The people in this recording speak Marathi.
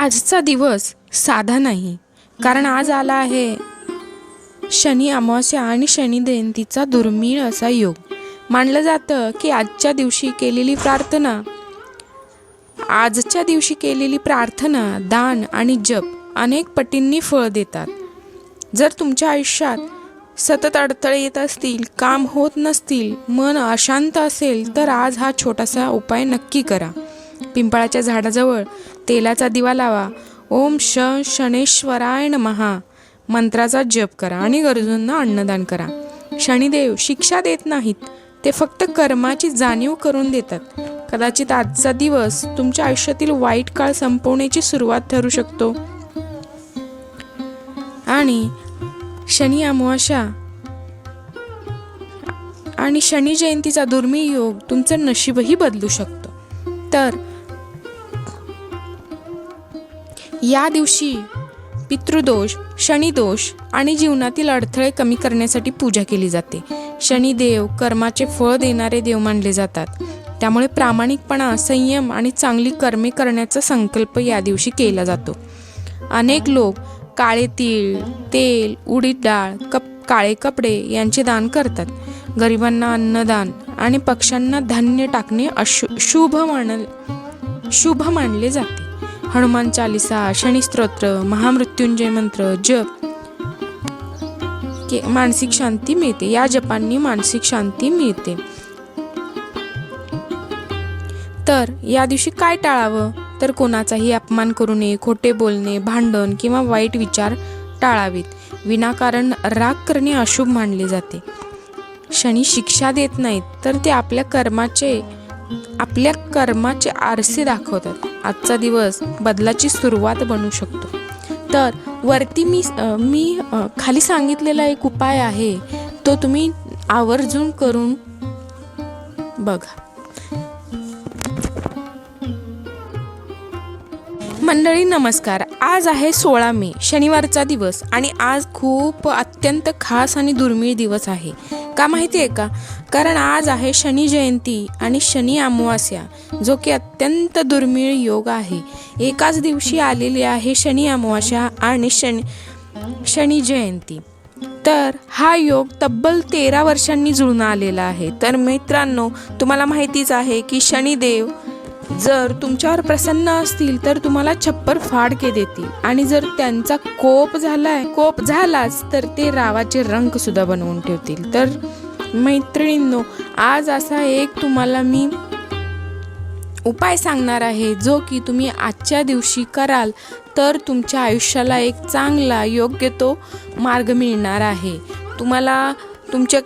आजचा दिवस साधा नाही, कारण आज आला आहे शनी अमावास्या आणि शनी जयंतीचा दुर्मिळ असा योग. मानलं जातं की आजच्या दिवशी केलेली प्रार्थना, दान आणि जप अनेक पटींनी फळ देतात. जर तुमच्या आयुष्यात सतत अडथळे येत असतील, काम होत नसतील, मन अशांत असेल, तर आज हा छोटासा उपाय नक्की करा. पिंपळाच्या झाडाजवळ तेलाचा दिवा लावा, ओम शनेश्वराय नमः मंत्राचा जप करा आणि गरजूंना अन्नदान करा. शनिदेव शिक्षा देत नाहीत, ते फक्त कर्माची जाणीव करून देतात. कदाचित आजचा दिवस तुमच्या आयुष्यातील वाईट काळ संपवण्याची सुरुवात ठरू शकतो आणि शनी अमावास्या आणि शनी जयंतीचा दुर्मिळ योग तुमचं नशीबही बदलू शकतो. तर या दिवशी पितृदोष, शनिदोष आणि जीवनातील अडथळे कमी करण्यासाठी पूजा केली जाते. शनिदेव कर्माचे फळ देणारे देव मानले जातात. त्यामुळे प्रामाणिकपणा, संयम आणि चांगली कर्मे करण्याचा संकल्प या दिवशी केला जातो. अनेक लोक काळे तीळ, तेल, उडीद डाळ, काळे कपडे यांचे दान करतात. गरिबांना अन्नदान आणि पक्ष्यांना धान्य टाकणे शुभ मानले जाते. हनुमान चालिसा, शनी स्तोत्र, महामृत्युंजय मंत्र जप मानसिक शांती मिळते. या जपांनी मानसिक शांती मिळते. तर या दिवशी काय टाळावं? तर कोणाचाही अपमान करू नये, खोटे बोलणे, भांडण किंवा वाईट विचार टाळावेत. विनाकारण राग करणे अशुभ मानले जाते. शनी शिक्षा देत नाहीत, तर ते आपल्या कर्माचे आरसे दाखवतात. आजचा दिवस बदलाची सुरुवात बनू शकतो. तर वरती मी खाली सांगितलेला एक उपाय आहे, तो तुम्ही आवर्जून करून बघा. मंडळी नमस्कार. आज आहे 16 मे, शनिवारचा दिवस आणि आज खूप अत्यंत खास आणि दुर्मिळ दिवस आहे. का माहिती आहे का? कारण आज आहे शनी जयंती आणि शनी अमावास्या, जो की अत्यंत दुर्मिळ योग आहे. एकाच दिवशी आलेली आहे शनी अमावास्या आणि शनी जयंती. तर हा योग तब्बल 13 वर्षांनी जुळून आलेला आहे. तर मित्रांनो, तुम्हाला माहितीच आहे की शनिदेव जर तुमच्यावर प्रसन्न असतील तर तुम्हाला छप्पर फाडके देतील, आणि जर त्यांचा कोप झालाच तर ते रावाचे रंग सुद्धा बनवून ठेवतील. तर मैत्रिणींनो, आज असा एक तुम्हाला मी उपाय सांगणार आहे, जो की तुम्ही आजच्या दिवशी कराल तर तुमच्या आयुष्याला एक चांगला योग्य तो मार्ग मिळणार आहे. तुम्हाला तुमच्या